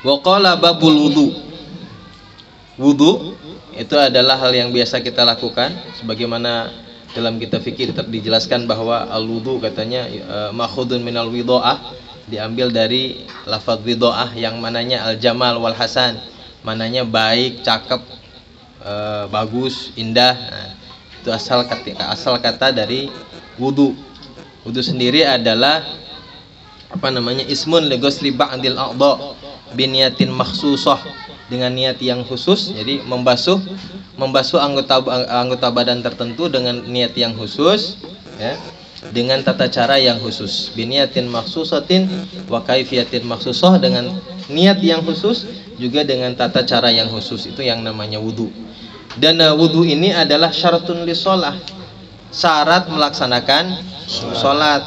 Wa qala babul wudu. Wudu itu adalah hal yang biasa kita lakukan, sebagaimana dalam kitab fikih dijelaskan bahwa al-wudu katanya makhudun minal widha'ah, diambil dari lafaz widha'ah yang mananya al-jamal wal hasan, mananya baik, cakep, bagus, indah. Nah, itu asal kata dari wudu. Wudu sendiri adalah ismun li ghusli ba'dil a'dha biniyatin makhsusah, dengan niat yang khusus. Jadi membasuh anggota badan tertentu dengan niat yang khusus, ya, dengan tata cara yang khusus. Biniyatin makhsusatin wa kaifiyatin makhsusah, dengan niat yang khusus juga dengan tata cara yang khusus. Itu yang namanya wudu. Dan wudu ini adalah syaratun lisholah, syarat melaksanakan sholat.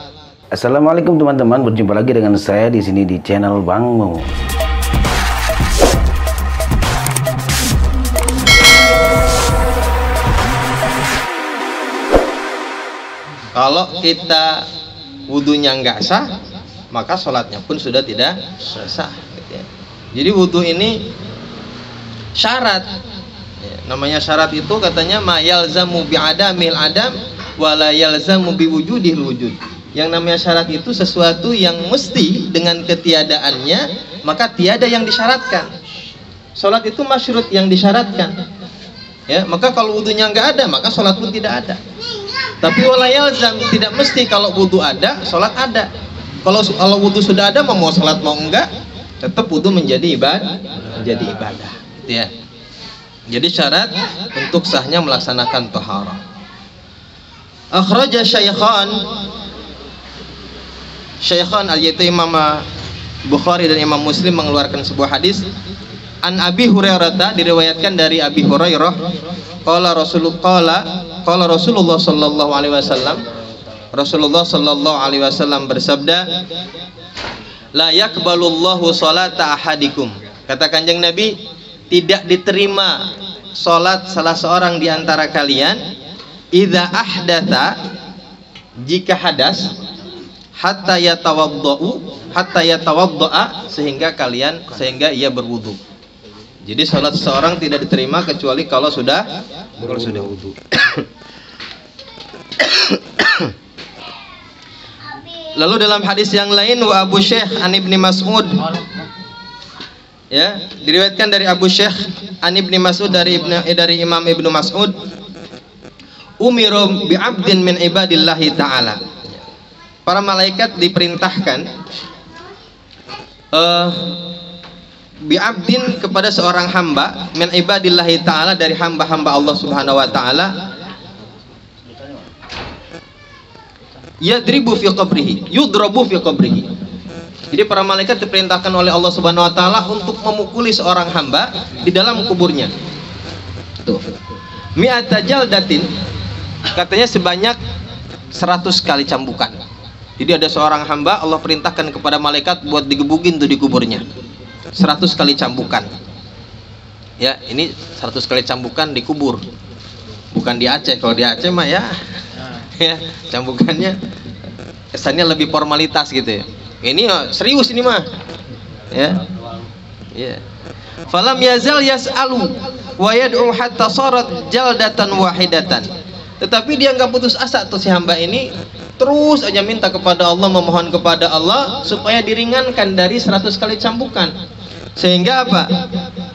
Assalamualaikum teman-teman, berjumpa lagi dengan saya di sini di channel Bang Mo. Kalau kita wudunya nggak sah, maka sholatnya pun sudah tidak sah. Jadi wudu ini syarat. Namanya syarat itu katanya ma yalzamu bi'adamil adam wala yalzamu biwujudil wujud. Yang namanya syarat itu sesuatu yang mesti dengan ketiadaannya, maka tiada yang disyaratkan. Sholat itu masyrut, yang disyaratkan. Ya, maka kalau wudunya nggak ada, maka sholat pun tidak ada. Tapi wala yalzam, tidak mesti kalau wudu ada, sholat ada. Kalau wudu sudah ada, mau sholat mau enggak, tetap wudu menjadi ibadah. Ya. Jadi syarat untuk sahnya melaksanakan taharah. Akhraja Syaikhan yaitu Imam Bukhari dan Imam Muslim mengeluarkan sebuah hadis an Abi Hurairah, diriwayatkan dari Abi Hurairah, qala Rasulullah sallallahu alaihi wasallam, Rasulullah sallallahu alaihi wasallam bersabda, la yaqbalullahu salata ahadikum. Kata Kanjeng Nabi, tidak diterima salat salah seorang di antara kalian idza ahdatsa, jika hadas, hatta yatawaddaa, sehingga ia berwudu. Jadi salat seseorang tidak diterima kecuali kalau sudah wudu. Lalu dalam hadis yang lain, wa Abu Syekh an Ibni Mas'ud, ya, diriwayatkan dari Abu Syekh an Ibni Mas'ud, dari Imam Ibnu Mas'ud, umiru bi 'abdin min ibadillahi ta'ala. Para malaikat diperintahkan bi'abdin, kepada seorang hamba, min ibadillahi ta'ala, dari hamba-hamba Allah subhanahu wa ta'ala, yudrobu fi qabrihi. Jadi para malaikat diperintahkan oleh Allah subhanahu wa ta'ala untuk memukuli seorang hamba di dalam kuburnya. Tuh, mi'ata jaldatin, katanya sebanyak 100 kali cambukan. Jadi ada seorang hamba, Allah perintahkan kepada malaikat buat digebukin tuh di kuburnya, 100 kali cambukan. Ya, ini 100 kali cambukan di kubur, bukan di Aceh. Kalau di Aceh mah ya, cambukannya kesannya lebih formalitas gitu ya. Ini serius ini mah. Ya. Falam yazal yas'alu wa yad'u hatta sarat jaldatan wahidatan. Tetapi dia nggak putus asa tuh si hamba ini, terus aja minta kepada Allah, memohon kepada Allah supaya diringankan dari 100 kali cambukan. Sehingga apa?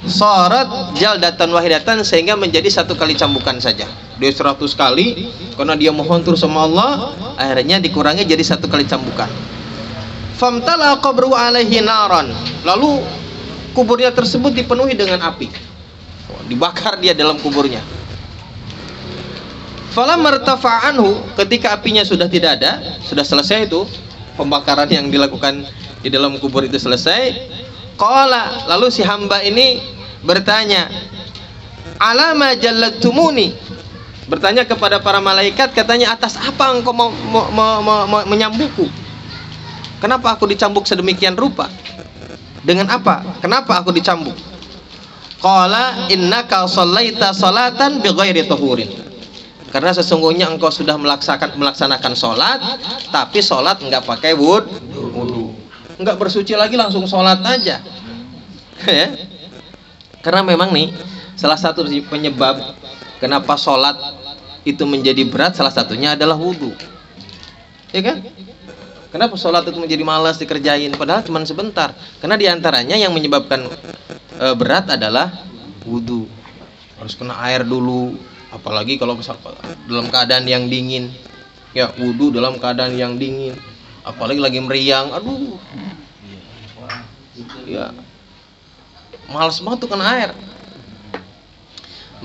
Sarat jaldatan wahidatan, sehingga menjadi 1 kali cambukan saja. Dia 100 kali, karena dia mohon terus sama Allah, akhirnya dikurangi jadi 1 kali cambukan. Famtala qabru alaihi naran, lalu kuburnya tersebut dipenuhi dengan api. Dibakar dia dalam kuburnya. Falam martafa'anhu, ketika apinya sudah tidak ada, sudah selesai itu pembakaran yang dilakukan di dalam kubur itu selesai. Qala, lalu si hamba ini bertanya, alama jallattumuni, bertanya kepada para malaikat, katanya, atas apa engkau menyambukku? Kenapa aku dicambuk sedemikian rupa? Dengan apa? Kenapa aku dicambuk? Qala innaka shallaita salatan bighairi tahurin, karena sesungguhnya engkau sudah melaksanakan sholat, tapi sholat enggak pakai wudu, enggak bersuci lagi, langsung sholat aja. Ya. Karena memang nih salah satu penyebab kenapa sholat itu menjadi berat, salah satunya adalah wudhu. Ya kan? Kenapa sholat itu menjadi malas dikerjain padahal cuma sebentar? Karena diantaranya yang menyebabkan berat adalah wudhu. Harus kena air dulu, apalagi kalau dalam keadaan yang dingin. Ya, wudhu dalam keadaan yang dingin, apalagi lagi meriang, aduh, ya malas banget tuh kena air.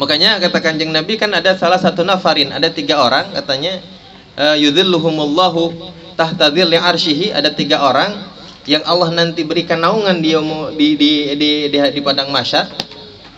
Makanya kata Kanjeng Nabi kan ada salah satu nafarin, ada 3 orang katanya, yudhilluhumullahu tahta dhilli arsyihi, ada 3 orang yang Allah nanti berikan naungan di padang mahsyar,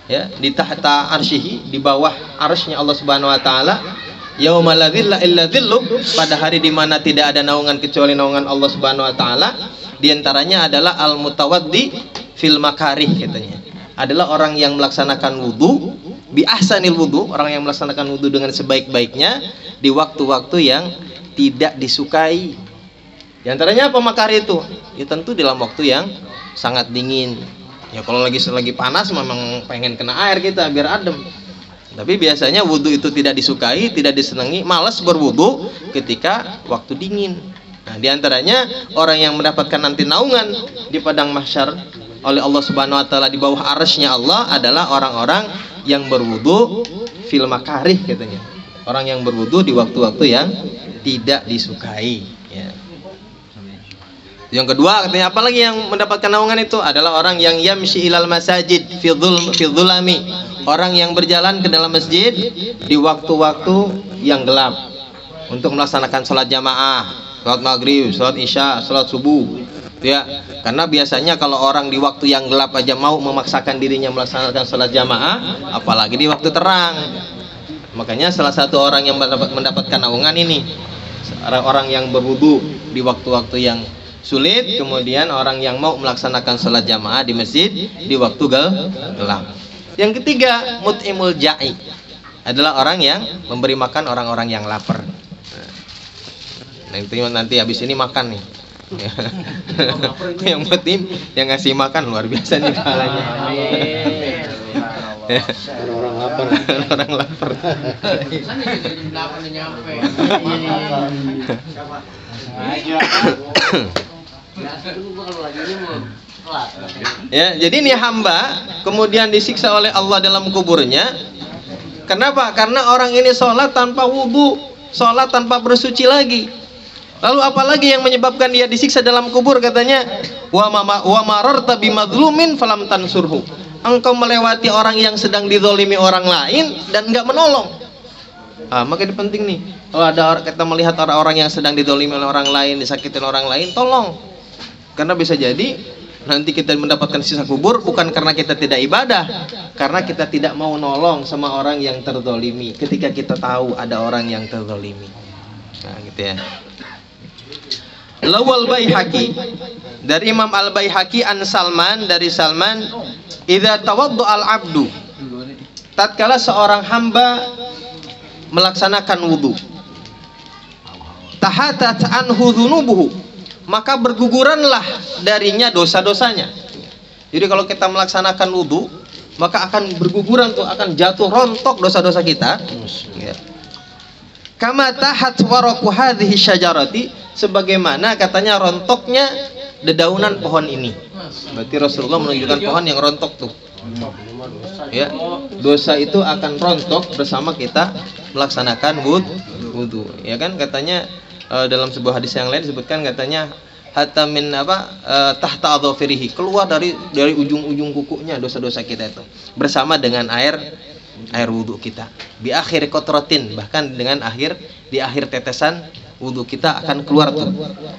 ya, di tahta arsyihi, di bawah arsy-Nya Allah Subhanahu wa taala. Yauma la dhilla illa dhillu, pada hari di mana tidak ada naungan kecuali naungan Allah Subhanahu wa taala. Di antaranya adalah al mutawaddi fil makarih, katanya. Adalah orang yang melaksanakan wudu bi ahsanil wudu, orang yang melaksanakan wudu dengan sebaik-baiknya di waktu-waktu yang tidak disukai. Di antaranya apa makarih itu? Ya tentu dalam waktu yang sangat dingin. Ya kalau lagi panas memang pengen kena air kita biar adem. Tapi biasanya wudhu itu tidak disukai, tidak disenangi, malas berwudhu ketika waktu dingin. Nah, diantaranya orang yang mendapatkan nanti naungan di padang mahsyar oleh Allah Subhanahu wa taala di bawah arsy-Nya Allah adalah orang-orang yang berwudhu fil makarih, katanya. Orang yang berwudhu di waktu-waktu yang tidak disukai. Ya. Yang kedua katanya, apalagi yang mendapatkan naungan itu adalah orang yang yamshi ilal masajid fi dhulami, orang yang berjalan ke dalam masjid di waktu-waktu yang gelap untuk melaksanakan sholat jamaah, sholat maghrib, sholat isya, sholat subuh. Ya, karena biasanya kalau orang di waktu yang gelap aja mau memaksakan dirinya melaksanakan sholat jamaah, apalagi di waktu terang. Makanya salah satu orang yang mendapatkan naungan ini orang yang berwudu di waktu-waktu yang sulit, kemudian orang yang mau melaksanakan sholat jamaah di masjid di waktu gelap. Yang ketiga, mut'imul ja'i, adalah orang yang memberi makan orang-orang yang lapar. Nah, itu nanti habis ini makan nih. Yang mut'im, yang ngasih makan luar biasa nih pahalanya. Orang lapar. Orang lapar. Ya, jadi ini hamba kemudian disiksa oleh Allah dalam kuburnya. Kenapa? Karena orang ini sholat tanpa wudu, sholat tanpa bersuci lagi. Lalu apalagi yang menyebabkan dia disiksa dalam kubur? Katanya, wa mararta bimadlumin falam tansurhu. Engkau melewati orang yang sedang dizalimi orang lain dan enggak menolong. Maka ini penting nih. Kalau ada kita melihat orang-orang yang sedang dizalimi oleh orang lain, disakitin orang lain, tolong. Karena bisa jadi nanti kita mendapatkan sisa kubur bukan karena kita tidak ibadah, karena kita tidak mau nolong sama orang yang terzalimi ketika kita tahu ada orang yang terzalimi. Nah, gitu ya. Lawal Baihaqi, dari Imam Al-Baihaqi an Salman, dari Salman, idza tawaddu al-abdu, tatkala seorang hamba melaksanakan wudu, tahatat anhu dzunubuhu, maka berguguranlah darinya dosa-dosanya. Jadi kalau kita melaksanakan wudu, maka akan berguguran tuh, akan jatuh rontok dosa-dosa kita. Ya. Kama tahat waraku hadhihi syajarati, sebagaimana katanya rontoknya dedaunan pohon ini. Berarti Rasulullah menunjukkan pohon yang rontok tuh. Ya, dosa itu akan rontok bersama kita melaksanakan wudu. Ya kan, katanya dalam sebuah hadis yang lain disebutkan, katanya hatta min tahta adhafirihi, keluar dari ujung-ujung kukunya dosa-dosa kita itu bersama dengan air wudu kita. Bi akhir qatratin, bahkan dengan di akhir tetesan wudu kita akan keluar tuh.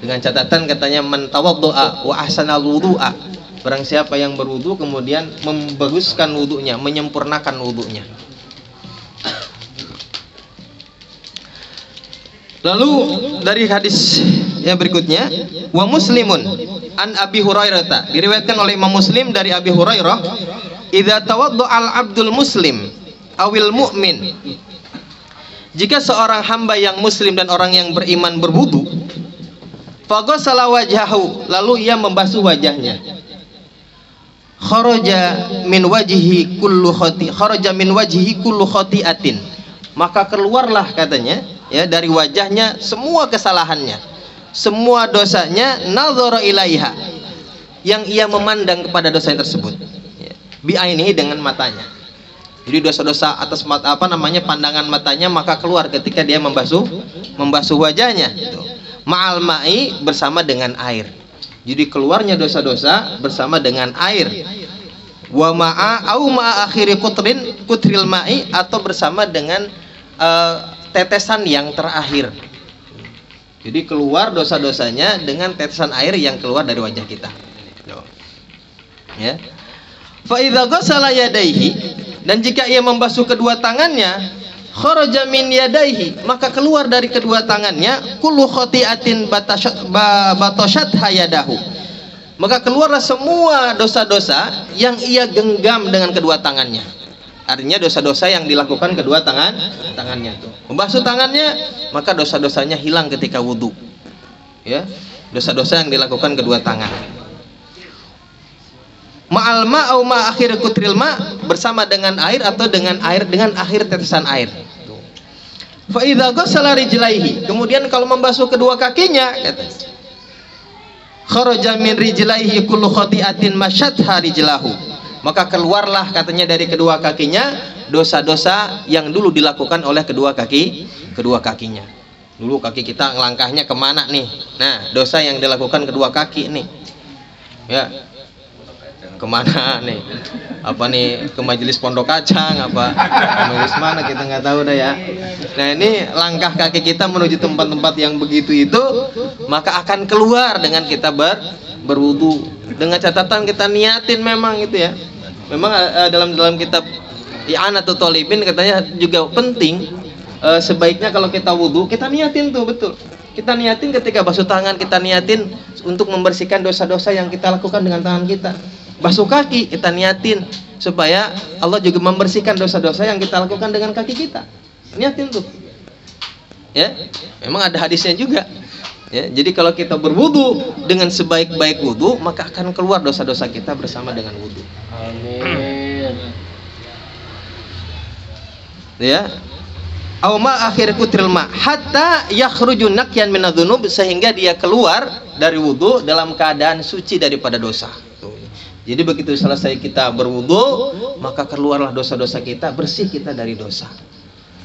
Dengan catatan katanya man tawaddu'a wa ahsanal wudu'a, barang siapa yang berwudu kemudian membaguskan wudunya, menyempurnakan wudunya. Lalu dari hadis yang berikutnya, wa Muslimun an Abi Hurairah, diriwayatkan oleh Imam Muslim dari Abi Hurairah, idza tawaddu'a al-'abdul muslim awil mu'min, jika seorang hamba yang muslim dan orang yang beriman berwudu, faghassala wajhahu, lalu ia membasuh wajahnya, kharaja min wajhihi kullu khati'atin, maka keluarlah katanya ya dari wajahnya semua kesalahannya, semua dosanya, nazara ilaiha, yang ia memandang kepada dosa tersebut ya. Bi'ainihi, dengan matanya. Jadi dosa-dosa atas pandangan matanya maka keluar ketika dia membasuh wajahnya gitu. Ma'al ma'i, bersama dengan air. Jadi keluarnya dosa-dosa bersama dengan air. Wa ma'a au ma'a akhiri kutril ma'i, atau bersama dengan tetesan yang terakhir. Jadi keluar dosa-dosanya dengan tetesan air yang keluar dari wajah kita. Ya. Fa idza ghassala yadayhi, dan jika ia membasuh kedua tangannya, kharaja min yadayhi, maka keluar dari kedua tangannya kullu khati'atin batashat hayadahu, maka keluarlah semua dosa-dosa yang ia genggam dengan kedua tangannya. Artinya dosa-dosa yang dilakukan kedua tangannya itu. Membasuh tangannya, maka dosa-dosanya hilang ketika wudu. Ya, dosa-dosa yang dilakukan kedua tangan. Ma'al ma'au ma akhir kutril ma, bersama dengan air atau dengan akhir tetesan air. Fa idza ghassala rijlaihi, kemudian kalau membasuh kedua kakinya, kharaja min rijlaihi kullu khati'atin masyatha rijlahu, maka keluarlah katanya dari kedua kakinya dosa-dosa yang dulu dilakukan oleh kedua kakinya. Dulu kaki kita ngelangkahnya kemana nih? Nah, dosa yang dilakukan kedua kaki nih, ya, kemana nih? Apa nih, ke majelis pondok kacang, apa majelis mana, kita nggak tahu dah ya. Nah, ini langkah kaki kita menuju tempat-tempat yang begitu itu, maka akan keluar dengan kita berwudu. Dengan catatan kita niatin memang itu ya. Memang dalam kitab I'anatul Thalibin katanya juga penting, sebaiknya kalau kita wudu kita niatin tuh betul. Kita niatin ketika basuh tangan, kita niatin untuk membersihkan dosa-dosa yang kita lakukan dengan tangan kita. Basuh kaki kita niatin supaya Allah juga membersihkan dosa-dosa yang kita lakukan dengan kaki kita. Niatin tuh. Ya, memang ada hadisnya juga. Ya, jadi kalau kita berwudu dengan sebaik-baik wudu, maka akan keluar dosa-dosa kita bersama dengan wudu. Amin. Ya. Auma akhir kutril ma hatta yakhruju naqyan minadz-dzunub, sehingga dia keluar dari wudu dalam keadaan suci daripada dosa. Jadi begitu selesai kita berwudu, maka keluarlah dosa-dosa kita, bersih kita dari dosa.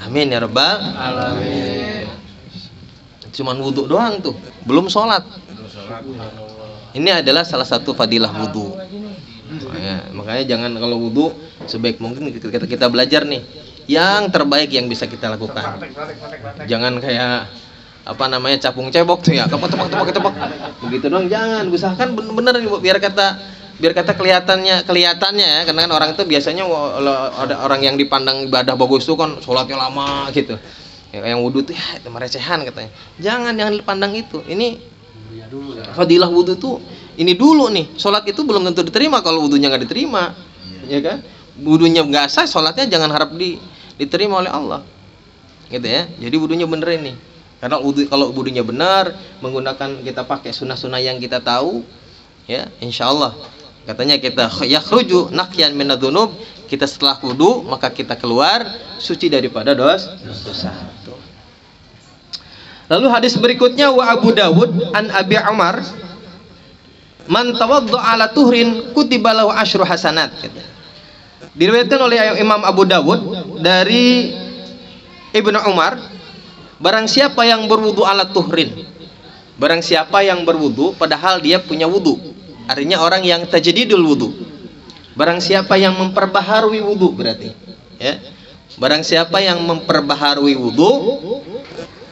Amin ya rabbal alamin. Cuman wudu doang tuh, belum sholat. Ini adalah salah satu fadilah wudu. Makanya jangan kalau wudu, sebaik mungkin kita belajar nih yang terbaik yang bisa kita lakukan. Jangan kayak capung cebok tuh ya, tepok begitu doang. Jangan, usahakan bener-bener biar kata kelihatannya ya, karena kan orang itu biasanya ada orang yang dipandang ibadah bagus tuh kan sholatnya lama gitu. Yang wudu tuh ya itu merecehan katanya. Jangan dipandang itu. Ini fadilah wudu tuh ini dulu nih. Sholat itu belum tentu diterima kalau wudunya nggak diterima, ya kan? Wudunya nggak sah, sholatnya jangan harap diterima oleh Allah, gitu ya. Jadi wudunya bener ini. Karena kalau wudunya benar, menggunakan kita pakai sunnah-sunnah yang kita tahu, ya, insya Allah. Katanya kita yakhruju naqyan minadz-dzunub, kita setelah wudu maka kita keluar suci daripada dosa. Lalu hadis berikutnya wa Abu Dawud an Abi Umar, man tawadda'a ala tuhrin kutiba lahu asyru hasanat. Diriwayatkan oleh Imam Abu Dawud dari Ibnu Umar, barang siapa yang berwudu ala tuhrin, barang siapa yang berwudu padahal dia punya wudu, artinya orang yang tajdidul wudu. Barang siapa yang memperbaharui wudu, berarti ya, barang siapa yang memperbaharui wudu,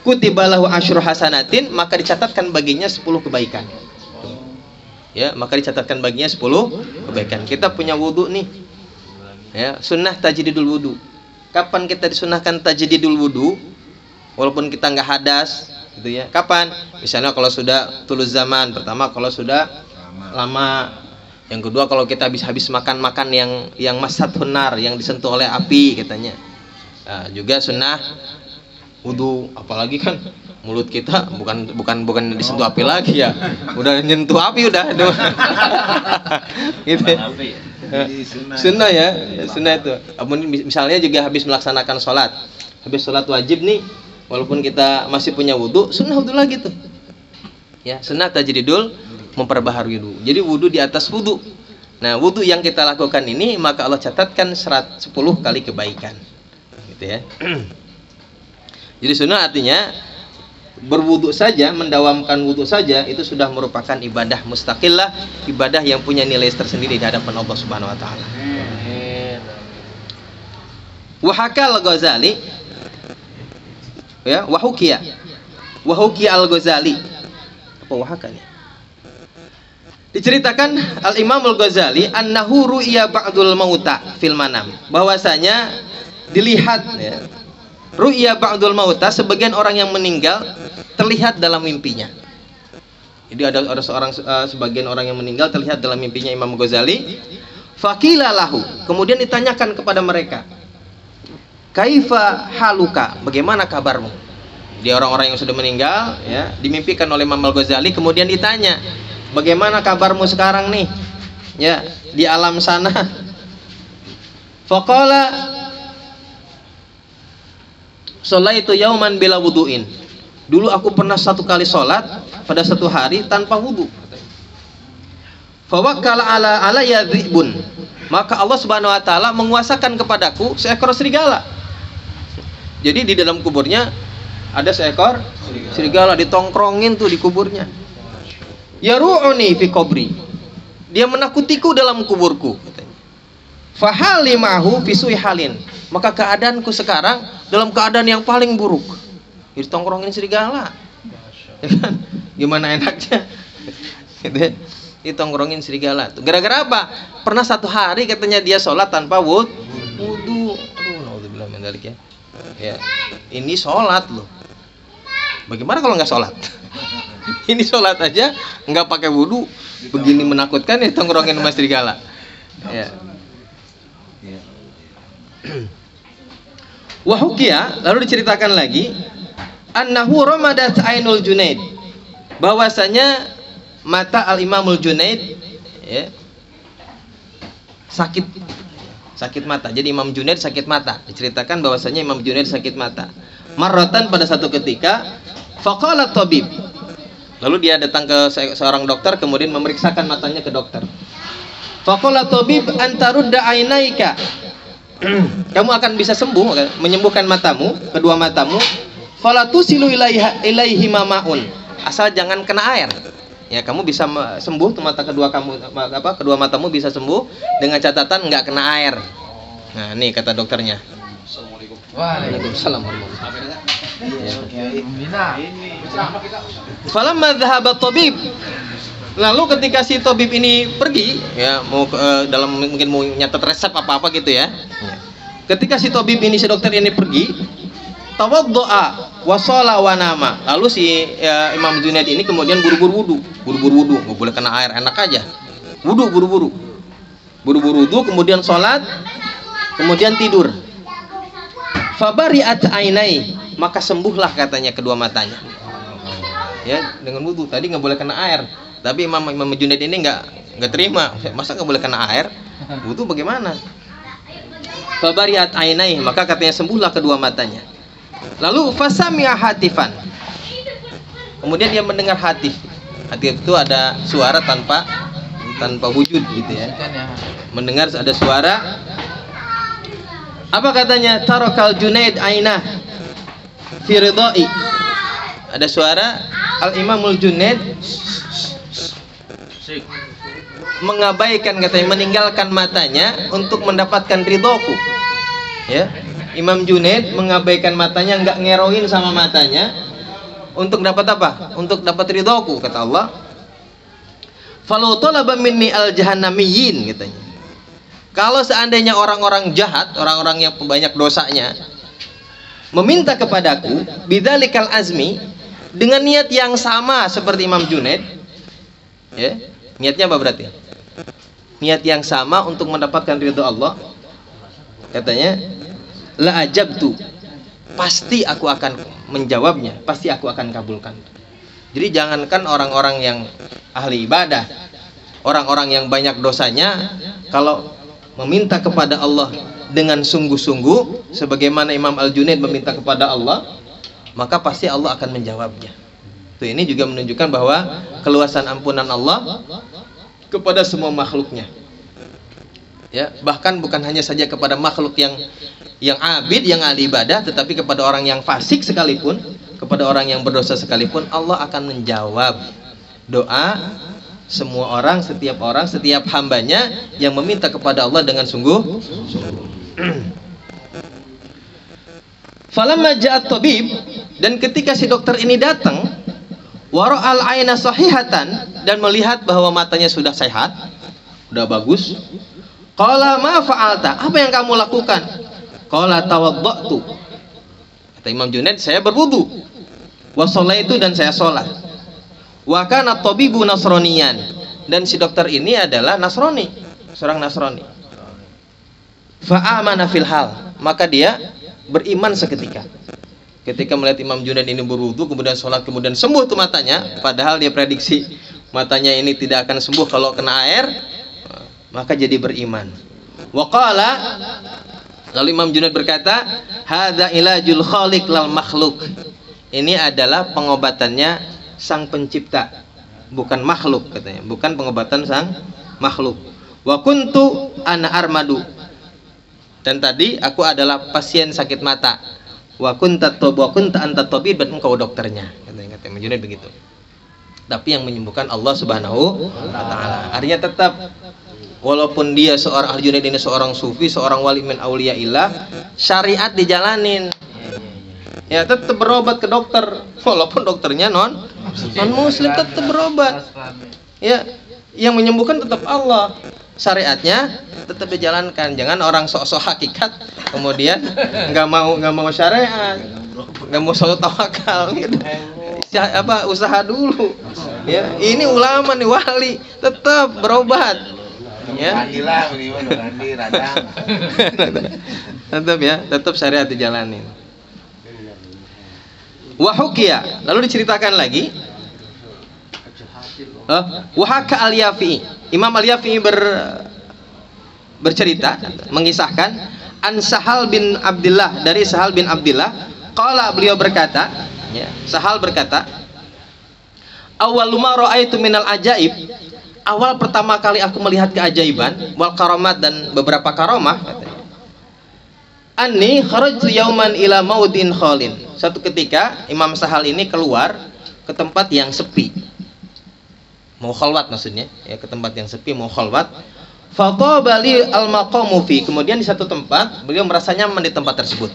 kutiba lahu asyru hasanatin, maka dicatatkan baginya 10 kebaikan. Ya, maka dicatatkan baginya 10 kebaikan. Kita punya wudu nih, ya, sunnah tajdidul wudu. Kapan kita disunahkan tajdidul wudu walaupun kita nggak hadas, gitu ya? Kapan? Misalnya kalau sudah tuluz zaman, pertama kalau sudah lama, yang kedua kalau kita habis makan yang masatun nar, yang disentuh oleh api katanya. Nah, juga sunnah wudu, apalagi kan mulut kita bukan disentuh api lagi ya, udah nyentuh api udah. Gitu. Sunnah ya, sunnah itu. Misalnya juga habis melaksanakan sholat, habis sholat wajib nih, walaupun kita masih punya wudhu, sunnah wudhu lagi tuh. Ya, sunnah tajdidul, memperbaharui wudhu. Jadi wudhu di atas wudhu. Nah, wudhu yang kita lakukan ini maka Allah catatkan 10 kali kebaikan. Gitu ya. Jadi sunnah artinya berwudhu saja, mendawamkan wudhu saja itu sudah merupakan ibadah mustaqillah, ibadah yang punya nilai tersendiri di hadapan Allah Subhanahu wa taala. Wa hakal Ghazali ya, wa hukiya al-Ghazali. Apa wahaka nih? Diceritakan Al-Imam Al-Ghazali annahu ru'ya ba'dul mauta fil manam, bahwasanya dilihat ya, ru'ya ba'dul mauta, sebagian orang yang meninggal terlihat dalam mimpinya. Jadi ada sebagian orang yang meninggal terlihat dalam mimpinya Imam Ghazali. Faqila lahu, kemudian ditanyakan kepada mereka, kaifa haluka, bagaimana kabarmu? Dia orang-orang yang sudah meninggal ya, dimimpikan oleh Imam Al-Ghazali, kemudian ditanya, bagaimana kabarmu sekarang nih ya di alam sana? Faqala sholaitu yauman bila wudu'in, dulu aku pernah satu kali sholat pada satu hari tanpa wudu. Fawakkala ala yadhibun, maka Allah Subhanahu wa taala menguasakan kepadaku seekor serigala. Jadi di dalam kuburnya ada seekor serigala ditongkrongin tuh di kuburnya. Yaru'uni fi qabri, dia menakutiku dalam kuburku. Fahalimahu fi su'i halin, maka keadaanku sekarang dalam keadaan yang paling buruk. Ditongkrongin serigala, ya kan? Gimana enaknya? Gitu. Ditongkrongin serigala. Gara-gara apa? Pernah satu hari katanya dia sholat tanpa wudu. Aduh, naudzubillah min dzalik ya. Ya, ini sholat loh. Bagaimana kalau nggak sholat? Ini sholat aja nggak pakai wudu, begini menakutkan ya, tongkrongin sama serigala. Ya. Wahukia, lalu diceritakan lagi, annahu ramadat ainul Junaid, bahwasanya mata al-Imamul Junaid ya, sakit mata. Jadi Imam Junaid sakit mata. Diceritakan bahwasanya Imam Junaid sakit mata. Marratan, pada satu ketika, faqala tabib, lalu dia datang ke seorang dokter, kemudian memeriksakan matanya ke dokter. Faqala tabib antarudda ainaika, kamu akan bisa sembuh, menyembuhkan matamu, kedua matamu. Falatusilu ilaihi mamaun, asal jangan kena air. Ya, kamu bisa sembuh tuh mata kedua kamu, kedua matamu bisa sembuh dengan catatan nggak kena air. Nah, nih kata dokternya. Assalamualaikum. Waalaikumsalam. Falamma dhahaba tabib, lalu ketika si tabib ini pergi ya, mau dalam mungkin mau nyatet resep apa-apa gitu ya. Ketika si tabib ini, si dokter ini pergi, tawaddoa wa shala wa nama, lalu si Imam Junaid ini kemudian buru-buru wudu, nggak boleh kena air, enak aja wudu, buru-buru wudu, kemudian sholat, kemudian tidur. Fabari'at ainai, maka sembuhlah katanya kedua matanya ya, dengan wudu. Tadi nggak boleh kena air, tapi Imam Junaid ini nggak terima, masa nggak boleh kena air, wudu bagaimana? Fabari'at ainai, maka katanya sembuhlah kedua matanya. Lalu fasami'a hatifan, kemudian dia mendengar hatif. Hatif itu ada suara tanpa wujud gitu ya. Mendengar ada suara. Apa katanya? Tarakal Junaid aina fi ridai. Ada suara Al-Imamul Junaid mengabaikan, katanya meninggalkan matanya untuk mendapatkan ridhoku. Ya. Imam Junaid mengabaikan matanya, nggak ngeroin sama matanya untuk dapat apa? Untuk dapat ridhoku, kata Allah. Falau talaba minni al-jahannamiyyin, katanya. Kalau seandainya orang-orang jahat, orang-orang yang banyak dosanya, meminta kepadaku bidzalikal azmi, dengan niat yang sama seperti Imam Junaid, ya, niatnya apa berarti? Niat yang sama untuk mendapatkan ridho Allah, katanya, la ajabtu, pasti aku akan menjawabnya, pasti aku akan kabulkan. Jadi jangankan orang-orang yang ahli ibadah, orang-orang yang banyak dosanya, kalau meminta kepada Allah dengan sungguh-sungguh sebagaimana Imam Al-Junaid meminta kepada Allah, maka pasti Allah akan menjawabnya. Tuh, ini juga menunjukkan bahwa keluasan ampunan Allah kepada semua makhluknya. Ya, bahkan bukan hanya saja kepada makhluk yang abid, yang ahli ibadah, tetapi kepada orang yang fasik sekalipun, kepada orang yang berdosa sekalipun, Allah akan menjawab doa semua orang, setiap hambanya yang meminta kepada Allah dengan sungguh-sungguh. Falamma ja'at tabib, dan ketika si dokter ini datang, wara'al aina sahihatan, dan melihat bahwa matanya sudah sehat, sudah bagus. Qala ma fa'alta, apa yang kamu lakukan? Qala tawaddatu, kata Imam Junaid, saya berwudu. Wa sholaitu, dan saya sholat. Wa kana tabibu nasroniyan, dan si dokter ini adalah Nasrani, seorang Nasrani. Fa amana fil hal, maka dia beriman seketika. Ketika melihat Imam Junaid ini berwudu, kemudian sholat, kemudian sembuh tuh matanya, padahal dia prediksi matanya ini tidak akan sembuh kalau kena air, maka jadi beriman. Waqala, lalu Imam Junaid berkata, hadza ilajul khaliq lal makhluk, ini adalah pengobatannya sang pencipta, bukan makhluk, katanya, bukan pengobatan sang makhluk. Wa kuntu ana armadu, dan tadi aku adalah pasien sakit mata. Wa kunta anta tabib, dan engkau dokternya, katanya Imam Junaid begitu. Tapi yang menyembuhkan Allah Subhanahu wa taala. Artinya tetap, walaupun dia seorang Al-Junaid ini seorang sufi, seorang wali min auliyaillah, syariat dijalanin. Ya, tetap berobat ke dokter, walaupun dokternya non muslim, tetap berobat. Ya, yang menyembuhkan tetap Allah. Syariatnya tetap dijalankan. Jangan orang sok-sok hakikat kemudian nggak mau syariat, nggak mau sok tawakal gitu. Usaha dulu. Ya, ini ulama nih, wali, tetap berobat. Ya. Tetap syariat dijalanin. Wahukia, lalu diceritakan lagi. Wahaka al-Yafi'i, Imam al-Yafi'i bercerita, mengisahkan, an Sahal bin Abdullah, dari Sahal bin Abdullah, qala, beliau berkata, ya, Sahal berkata, awwalu ma ra'aitu minal ajaib, awal pertama kali aku melihat keajaiban, wal karamat, dan beberapa karamah, katanya, anni kharajtu yauman ila maudin khalin, satu ketika Imam Sahal ini keluar ke tempat yang sepi, mau khalwat maksudnya, ya, ke tempat yang sepi, mau khalwat. Fatabali al-maqamu fi, kemudian di satu tempat beliau merasa nyaman di tempat tersebut.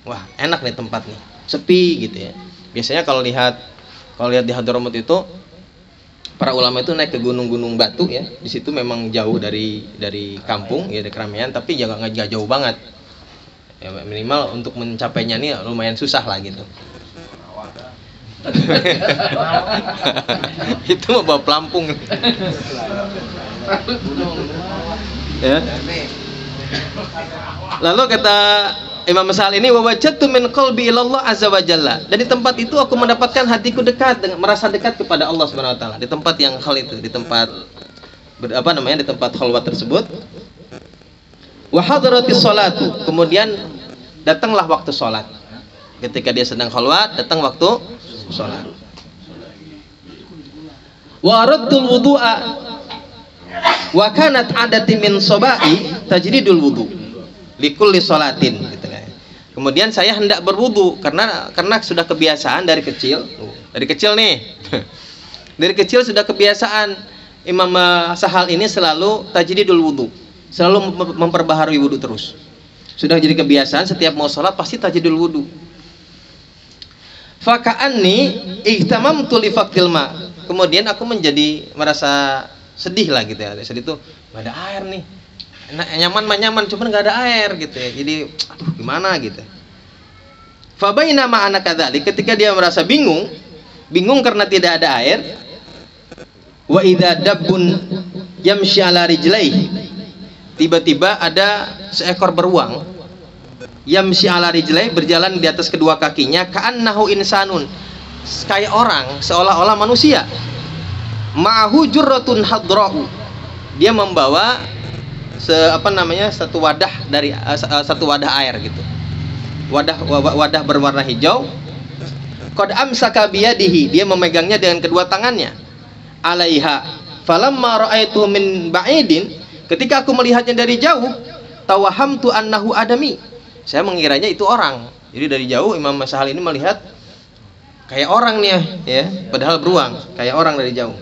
Wah, enak nih tempat nih, sepi gitu ya. Biasanya kalau lihat di Hadramaut itu para ulama itu naik ke gunung-gunung batu ya. Di situ memang jauh dari kampung ya, dari keramaian, tapi jangan nggak jauh banget. Ya, minimal untuk mencapainya ini lumayan susah lah gitu. Itu mau bawa pelampung. Ya. Lalu kata Imam Sahal ini, wa wajadtu min qalbi ilallah azza wa jalla, dan di tempat itu aku mendapatkan hatiku dekat, merasa dekat kepada Allah Subhanahu wa taala, di tempat yang khal itu, di tempat di tempat khalwat tersebut. Wa hadaratis salatu, kemudian datanglah waktu salat. Ketika dia sedang khalwat, datang waktu salat. Wa aradtul wudu'a wa kanat adati min sobai tajridul wudu likulli sholatin, gitu kan. Kemudian saya hendak berwudu karena sudah kebiasaan dari kecil nih. Dari kecil sudah kebiasaan Imam Sahal ini selalu tajridul wudu, selalu memperbaharui wudu terus. Sudah jadi kebiasaan, setiap mau sholat pasti tajridul wudu. Faka'anni ihtamamtu li faqdil ma, kemudian aku menjadi merasa sedih lah gitu ya. Sedih tuh, nggak ada air nih. Nyaman, cuman nggak ada air gitu ya. Jadi, aduh gimana gitu. Fabaina ma'ana kadzalik, ketika dia merasa bingung karena tidak ada air. Wa idza dabbun yamshi ala rijlaihi, tiba-tiba ada seekor beruang yamshi ala rijlai, berjalan di atas kedua kakinya, ka'annahu insanun, kayak orang, seolah-olah manusia. Ma'ahu jurratun hadra'u, dia membawa satu wadah dari satu wadah air gitu. Wadah berwarna hijau. Qad amsaka biyadihi, dia memegangnya dengan kedua tangannya. Alaiha, falamma ra'aitu min ba'idin, ketika aku melihatnya dari jauh, tawahamtu annahu adami, saya mengiranya itu orang. Jadi dari jauh Imam Sahal ini melihat kayak orang nih ya, padahal beruang, kayak orang dari jauh.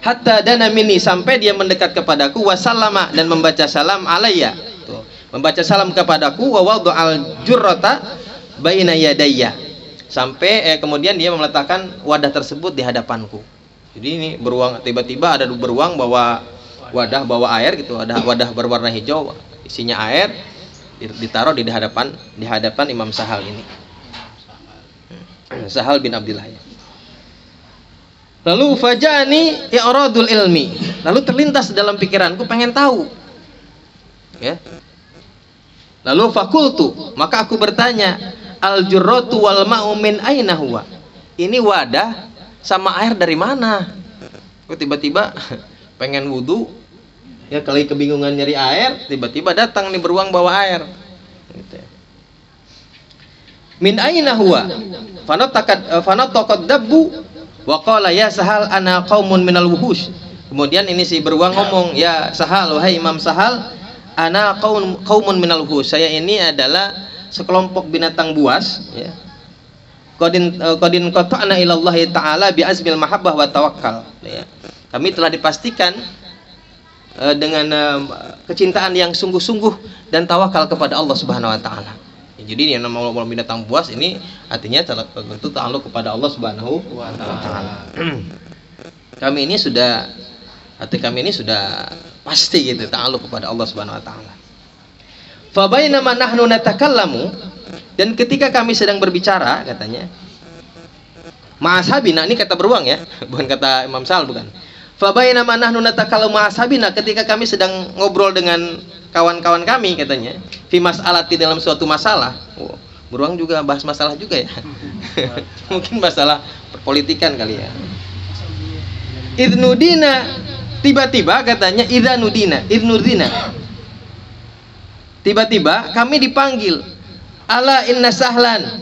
Hatta dana minni, sampai dia mendekat kepadaku, wasallama, dan membaca salam alayya, tuh, membaca salam kepadaku, wa wada'al jurrata baina yadayya, sampai kemudian dia meletakkan wadah tersebut di hadapanku. Jadi ini beruang, tiba-tiba ada beruang bawa wadah, bawa air gitu, ada wadah berwarna hijau isinya air, ditaruh di hadapan Imam Sahal ini, Sahal bin Abdillah. Lalu fajani i'radul ilmi, lalu terlintas dalam pikiranku pengen tahu ya. Lalu fakultu, maka aku bertanya, al jurratu wal ma'u min aina huwa, ini wadah sama air dari mana? Aku tiba-tiba pengen wudu ya, kali kebingungan nyari air, tiba-tiba datang nih beruang bawa air gitu. Min aina huwa fanataqad dabbu wa qala ya Sahal ana qaumun minal wuhush. Kemudian ini si beruang ngomong, ya Sahal, wahai Imam Sahal, ana qaumun minal wuhush, saya ini adalah sekelompok binatang buas ya. Qadin qata'na ila Allah taala bi azmil mahabbah wa tawakkal ya. Kami telah dipastikan dengan kecintaan yang sungguh-sungguh dan tawakal kepada Allah Subhanahu wa taala. Ya, jadi yang namanya binatang buas ini artinya tentu ta'alluq kepada Allah Subhanahu wa taala. Kami ini sudah pasti gitu ta'alluq kepada Allah Subhanahu wa taala. Fa bainama nahnu natakallamu, dan ketika kami sedang berbicara, katanya, ma'ashabina, ini kata beruang ya, bukan kata Imam Sahal, bukan. Fa bainama nahnu natakallamu ma'ashabina, ketika kami sedang ngobrol dengan kawan-kawan kami, katanya, fi mas'alati, dalam suatu masalah. Oh, beruang juga bahas masalah juga ya. Mungkin masalah perpolitikan kali ya. Idnudina, tiba-tiba katanya idnudina. Tiba-tiba kami dipanggil, ala inna sahlan,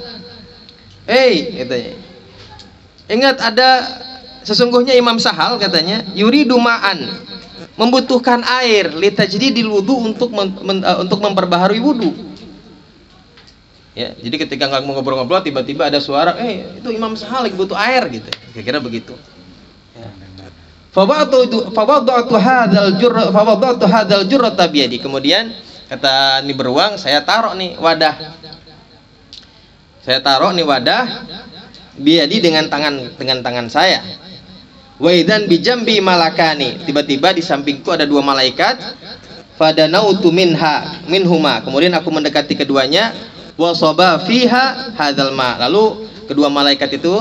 katanya, ingat ada sesungguhnya Imam Sahal, katanya, yuridu ma'an, membutuhkan air, litajdidil wudu, untuk memperbaharui wudu ya. Jadi ketika nggak mau ngobrol-ngobrol, tiba-tiba ada suara, itu Imam Sahal lagi butuh air gitu, kira-kira begitu ya. Fawadatu hadzal jurrata biyadi, kemudian kata ini beruang, saya taruh nih wadah biyadi, dengan tangan saya. Wa idzan bijambi malakani, tiba-tiba di sampingku ada dua malaikat. Fadanautu minhuma, kemudian aku mendekati keduanya. Wa shaba fiha hadzal ma, lalu kedua malaikat itu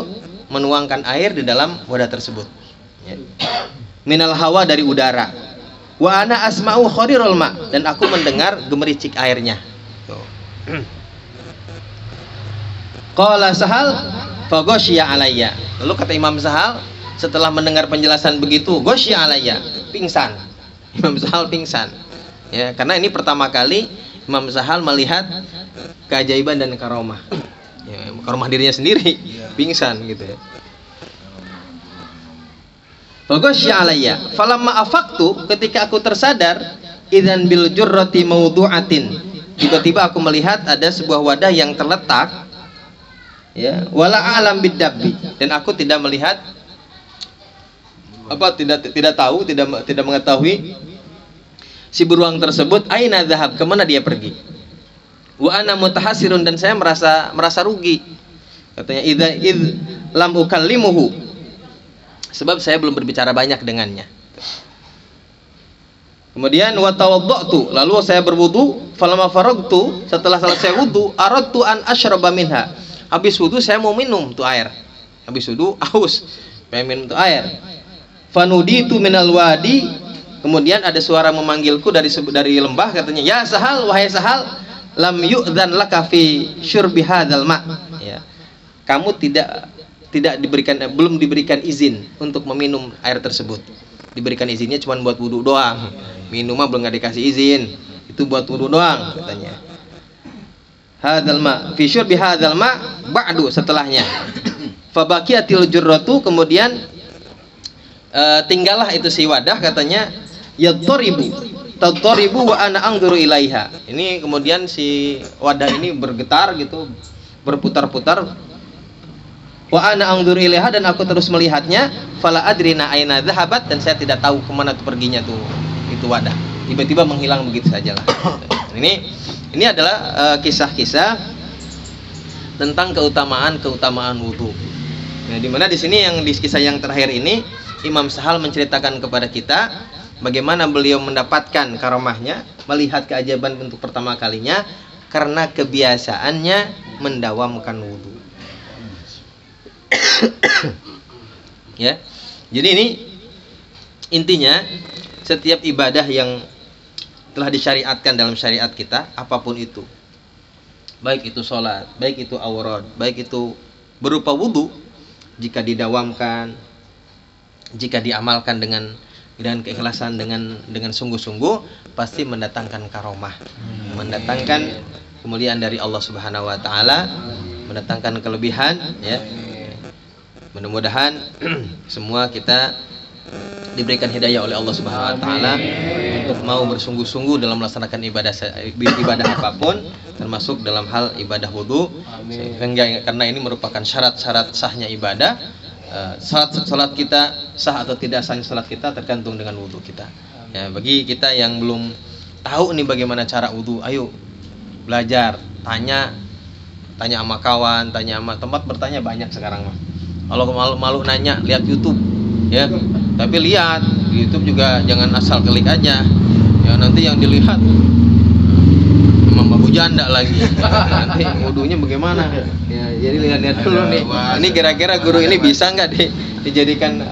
menuangkan air di dalam wadah tersebut ya. Minal hawa, dari udara. Wa ana asma'u kharirul ma, dan aku mendengar gemericik airnya. Qala Sahal fa ghasyiya alayya, lalu kata Imam Sahal setelah mendengar penjelasan begitu, ghasyiya alayya, pingsan. Imam Sahal pingsan ya, karena ini pertama kali Imam Sahal melihat keajaiban dan karomah ya, karomah dirinya sendiri, pingsan gitu ya. Faghasyiya alayya falamma afaqtu, ketika aku tersadar, idzan bil jurrati mawdu'atin, tiba-tiba aku melihat ada sebuah wadah yang terletak ya, wala a'lam bidabbi, dan aku tidak melihat tidak mengetahui si beruang tersebut aina dzahab, kemana dia pergi. Wa ana mutahasirun, dan saya merasa rugi, katanya, id lam ukallimuhu, sebab saya belum berbicara banyak dengannya. Kemudian wa tawaddatu, lalu saya berwudu. Falamma faragtu, setelah selesai wudu, aradtu an asyraba minha, habis wudu saya mau minum tuh air, habis wudu haus pengen minum tuh air. Fanuditu minal wadi, kemudian ada suara memanggilku dari lembah, katanya, ya Sahal, wahai Sahal, lam yu'dzan laka fi syurbi hadzal ma, ya, kamu belum diberikan izin untuk meminum air tersebut. Diberikan izinnya cuma buat wudu doang, minum mah belum dikasih izin, itu buat wudu doang katanya. Hadzal ma fi syurbi hadzal ma ba'du, setelahnya fabaqiyatil jurratu, kemudian tinggallah itu si wadah katanya, tadribu wa ana anzuru ilaiha. Ini kemudian si wadah ini bergetar gitu, berputar-putar. Wa ana anzuru ilaiha, dan aku terus melihatnya. Fala adrina aina dhahabat, dan saya tidak tahu kemana tuh perginya tuh itu wadah. Tiba-tiba menghilang begitu saja lah. Ini adalah kisah-kisah tentang keutamaan wudu. Nah, di mana di sini yang di kisah yang terakhir ini Imam Sahal menceritakan kepada kita bagaimana beliau mendapatkan karomahnya, melihat keajaiban untuk pertama kalinya karena kebiasaannya mendawamkan wudu. Ya, jadi ini intinya setiap ibadah yang telah disyariatkan dalam syariat kita, apapun itu, baik itu sholat, baik itu awrad, baik itu berupa wudu, jika didawamkan, jika diamalkan dengan keikhlasan, dengan sungguh-sungguh, pasti mendatangkan karomah, mendatangkan kemuliaan dari Allah Subhanahu wa taala, mendatangkan kelebihan, ya. Mudah-mudahan semua kita diberikan hidayah oleh Allah Subhanahu wa taala untuk mau bersungguh-sungguh dalam melaksanakan ibadah apapun, termasuk dalam hal ibadah wudu, karena ini merupakan syarat-syarat sahnya ibadah. Salat kita sah atau tidak sahnya salat kita tergantung dengan wudu kita. Ya, bagi kita yang belum tahu nih bagaimana cara wudu, ayo belajar, tanya sama kawan, tanya sama tempat bertanya banyak sekarang mah. Kalau malu nanya, lihat YouTube, ya. Tapi lihat di YouTube juga jangan asal klik aja. Ya, nanti yang dilihat emang babu janda lagi. Nanti wudunya bagaimana? Ya, jadi lihat-lihat dulu nih. Ini kira-kira guru ini bisa nggak dijadikan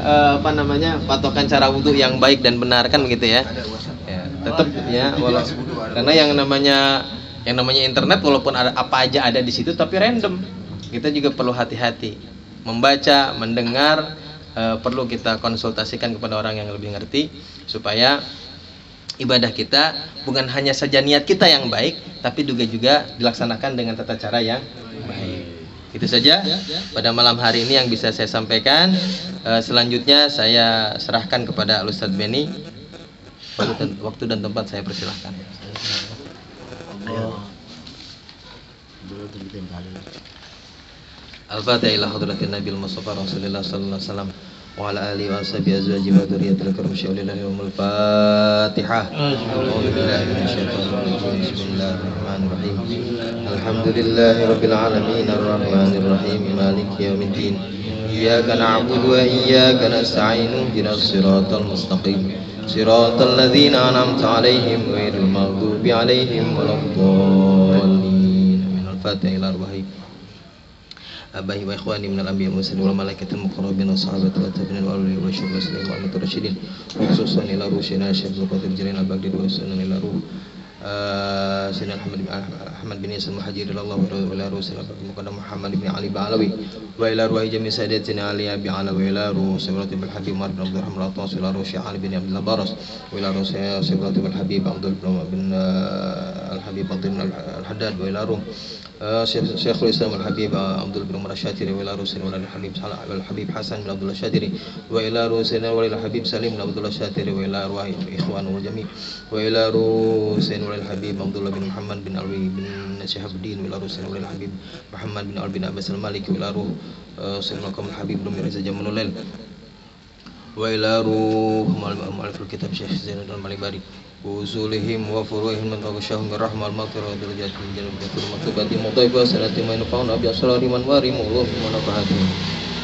patokan cara wudu yang baik dan benar, kan begitu ya? Ya, tetap ya, karena yang namanya internet, walaupun ada apa aja ada di situ tapi random. Kita juga perlu hati-hati membaca, mendengar, perlu kita konsultasikan kepada orang yang lebih ngerti supaya ibadah kita bukan hanya saja niat kita yang baik, tapi juga dilaksanakan dengan tata cara yang baik. Itu saja pada malam hari ini yang bisa saya sampaikan. Selanjutnya saya serahkan kepada Ustadz Beni. Waktu dan tempat saya persilahkan. Al-Fatihah ila hadratin Nabil Mustafa Rasulullah sallallahu alaihi wasallam wa ala alihi wa sahbihi azwajihi wa dzurriyyatil kiram syaulillahi wa al-Fatihah. A'udzu billahi minasyaitonir rajim. Bismillahirrahmanirrahim. Alhamdulillahi rabbil alamin arrahmanir rahim maliki yaumiddin. Iyyaka na'budu wa iyyaka nasta'in ihdinas siratal mustaqim. Siratal ladzina an'amta 'alaihim ghairil maghdubi 'alaihim waladdallin. Al-Fatihah ila arwahih abahi wa ikhwani minal anbiya wal mursalin wal malaikatil muqarrabin was sahabati wat tabi'in wal awliya wa syuhada sallallahu alaihi wa sallam khususan ila rusyina Syekh Qadir Jalil al-Baghdadi wa sunan ila ruh Sayyidina Ahmad bin Isa al-Muhajir Allah wa ila ruh Sayyidina Muqaddam Muhammad bin Ali Ba'alawi wa ila ruh jami' Sayyidatina Ali Ba'alawi wa ila ruh Sayyidina bil Habib Umar bin Abdul Rahman al-Atas wa ila ruh Syekh Ali bin Abdullah Baras wa ila ruh Sayyidina bil Habib Abdul bin al-Habib Abdul al-Haddad wa ila ruh Syekhul Islam al-Habib Abdul bin Umar Syatiri wa ila rusin wa ila Habib Salah wal Habib Hasan bin Abdullah Syatiri wa ila rusin wa ila Habib Salim bin Abdullah Syatiri wa ila ruh ikhwan wal jami' wa ila rusin wa ila Habib Abdullah bin Muhammad bin Alwi bin Syihabuddin wa ila rusin wa ila Habib Muhammad bin Alwi bin Abbas al-Maliki wa ila ruh Sayyidina Habib bin Mirza Jamalulail wa ila ruh mu'allifil kitab Syekh Zainuddin al-Malibari usulihim wa furuhim man taghashahum birrahmal maghfirah wa darajatin jannah wa maktubati mutaiba sanati man fauna bi asrari man warimullah wa nafahati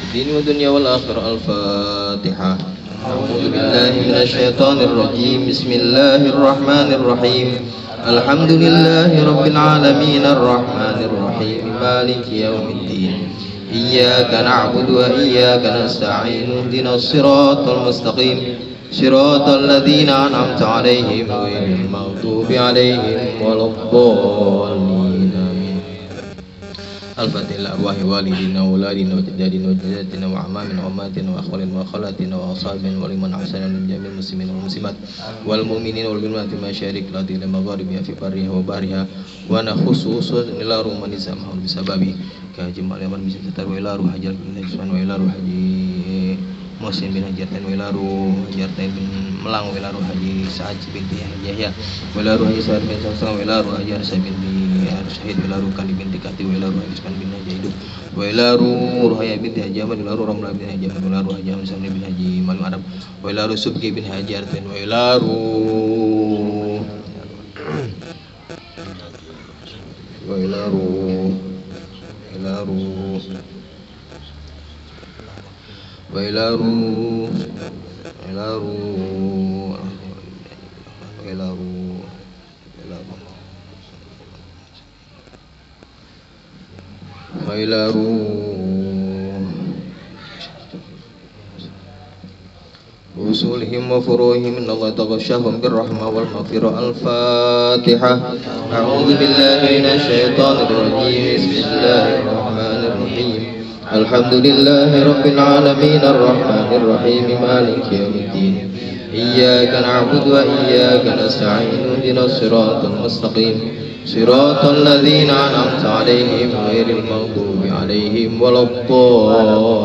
dini wa dunya wal akhirah. Al-Fatihah. A'udzu billahi minasy syaithanir rajim. Bismillahirrahmanir rahim. Alhamdulillahi rabbil alamin arrahmanir rahim maliki yaumiddin. Iyyaka na'budu wa iyyaka nasta'in ihdinas siratal mustaqim صراط الذين أنعمت عليهم غير المغضوب عليهم ولا الضالين آمين. الفاتحة لأرواح والدينا وأولادنا وجدادنا وجداتنا وأعمامنا وأمهاتنا وأخوالنا وأخواتنا وأصحابنا ولمن أحسن من جميع المسلمين والمسلمات والمؤمنين والمؤمنات مشارق الأرض إلى مغاربها في برها وبحرها ونخص إلى رومان سامهم بسببه كجمال من بسبب وإلى روح حجر بن حسن وإلى روح حجي Muhsin bin Hajartan Wilaru Hajartan bin Melang Wilaru Haji Sa'ad binti Yahya Wilaru Haji Sa'ad bin Sa'ad Wilaru Haji Arsa binti Syahid Wilaru Kandi binti Kati Wilaru Haji Isman bin Haji Hidup Wilaru Ruhaya binti Haji Ahmad Wilaru Ramla bin Haji Ahmad Wilaru Haji Ahmad Samri bin Haji Malu Arab Wilaru Subki bin Hajartan Wilaru usulihim wa furuhihim innallaha taghashshahum birrahmah wal maghfirah. Al-Fatihah. A'udzu billahi minasy syaithanir rajim. Bismillahirrahmanirrahim. Alhamdulillahi rabbil alamin arrahmanir rahim maliki yaumiddin. Iyyaka na'budu wa iyyaka nasta'in. Ihdinas siratal mustaqim. Siratal ladzina an'amta 'alaihim ghairil maghdubi 'alaihim waladdallin.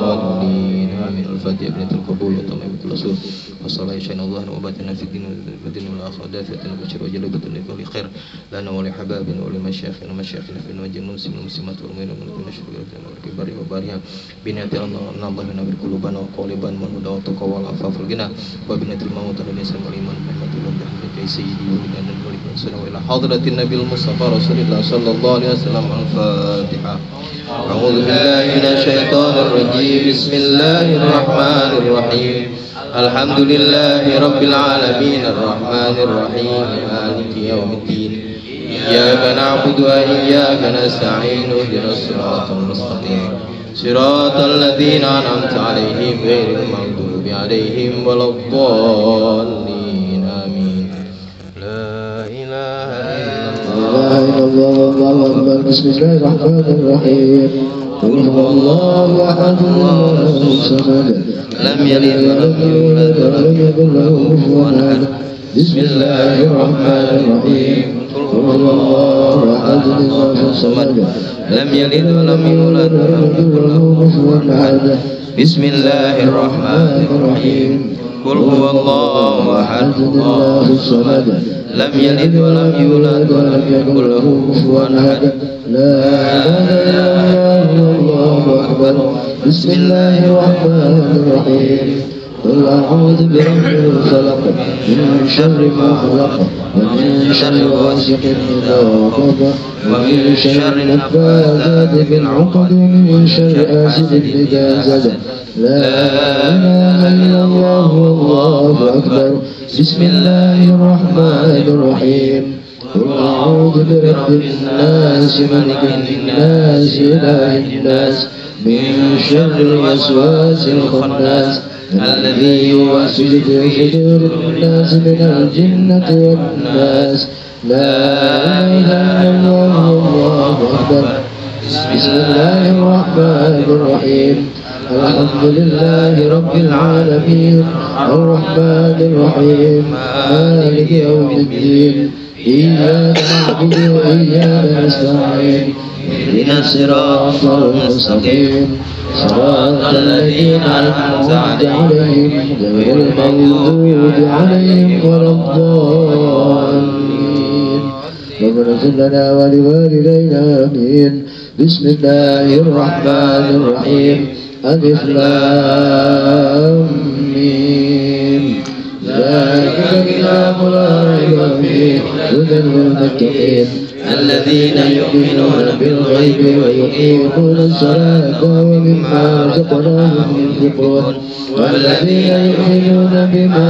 Amin. Al-Fatihah. Ibnatul qabul wa tamamatul rasul. وصلى شأن الله وباتنا في الدين والآخرة دافعة البشر وجلبة لكل خير لنا ولحبابنا ولمشايخنا ومشايخنا في الوجه المسلمين والمسلمات والمؤمنين والمؤمنات والشكر والكبار وبارها بنية الله بنور قلوبنا وقالبنا والهدى والتقوى والعفاف والغنى وبنية الموت والإسلام والإيمان محمد الله سيدي ولنا الملك والسلام إلى حضرة النبي المصطفى رسول الله صلى الله عليه وسلم. الفاتحة. أعوذ بالله من الشيطان الرجيم. بسم الله الرحمن الرحيم. الحمد لله رب العالمين الرحمن الرحيم مالك يوم الدين. إياك نعبد وإياك نستعين. اهدنا الصراط المستقيم صراط الذين أنعمت عليهم غير المغضوب عليهم ولا الضالين آمين. لا إله إلا الله. بسم الله الرحمن الرحيم. قل هو الله أحد الله الصمد لم يلد ولم يولد ولم يكن له كفوا أحد. بسم الله الرحمن الرحيم. قل هو الله أحد الله الصمد لم يلد ولم يولد ولم يكن له كفوا أحد. بسم الله الرحمن الرحيم. قل هو الله أحد الله الصمد لم يلد ولم يولد ولم يكن له كفوا أحد. لا إله إلا الله أكبر. بسم الله الرحمن الرحيم. قل أعوذ برب الفلق من شر ما خلق ومن شر غاسق إذا وقب ومن شر النفاثات في العقد ومن شر حاسد إذا حسد. لا إله إلا الله والله أكبر. بسم الله الرحمن الرحيم. قل أعوذ برب الناس ملك الناس إله الناس من شر الوسواس الخناس الذي يوسوس في صدور الناس من الجنة والناس. لا إله إلا الله والله أكبر. بسم الله الرحمن الرحيم. الحمد لله رب العالمين الرحمن الرحيم مالك يوم الدين. إياك نعبد وإياك نستعين. اهدنا الصراط المستقيم صراط الذين أنعمت عليهم غير المغضوب عليهم ولا الضالين. ربنا اغفر لنا ولوالدينا آمين. بسم الله الرحمن الرحيم. ألف لام ميم. ذلك الكتاب لا ريب فيه هدى للمتقين الذين يؤمنون بالغيب ويقيمون الصلاة ومما رزقناهم ينفقون والذين يؤمنون بما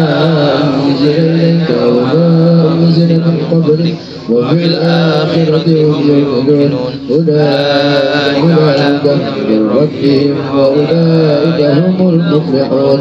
أنزل إليك وما أنزل من قبلك وفي الآخرة هم يؤمنون. أولئك على هدى من ربهم وأولئك هم المفلحون.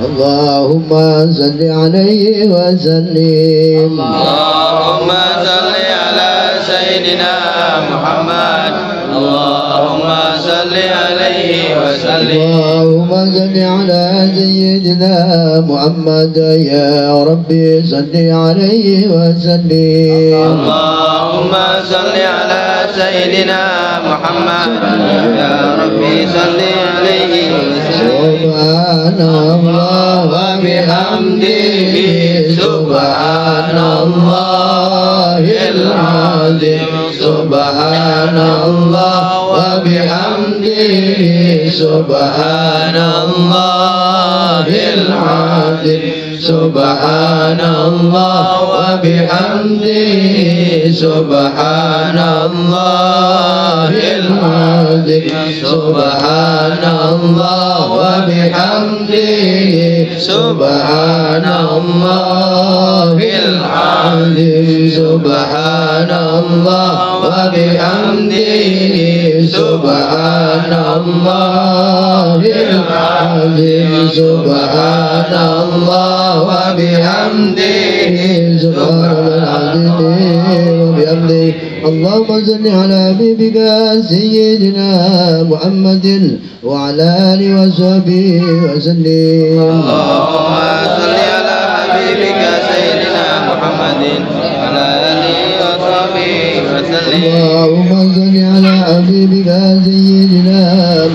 اللهم صل عليه وسلم اللهم صل على سيدنا محمد اللهم صل عليه وسلم اللهم صل على سيدنا محمد يا ربي صل عليه وسلم اللهم صل على سيدنا محمد يا ربي صل عليه وسلم سبحان الله وبحمده سبحان الله العظيم سبحان الله وبحمده سبحان الله العظيم سبحان الله وبحمده سبحان الله العظيم سبحان الله وبحمده سبحان الله العظيم سبحان الله وبحمده سبحان الله العظيم سبحان الله وبحمده سبحان العظيم وبحمده اللهم صل على حبيبك سيدنا محمد وعلى آله وصحبه وسلم اللهم صل على حبيبك سيدنا محمد وعلى آله وصحبه وسلم اللهم صل على حبيبك سيدنا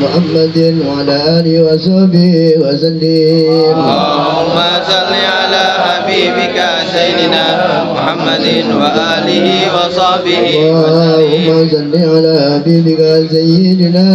محمد وعلى آله وصحبه وسلم اللهم صل على حبيبك سيدنا محمد وآله وصحبه اللهم صل على حبيبك سيدنا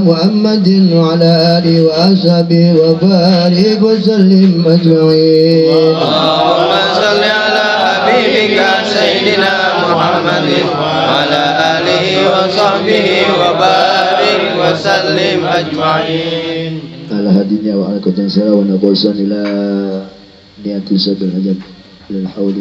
محمد وعلى آله وأصحابه وبارك وسلم أجمعين اللهم صل على حبيبك سيدنا محمد وعلى آله وصحبه وبارك وسلم أجمعين. على هدينا وعلى كتن سلا ونقوصا إلى نيات سبب العجب إلى الحول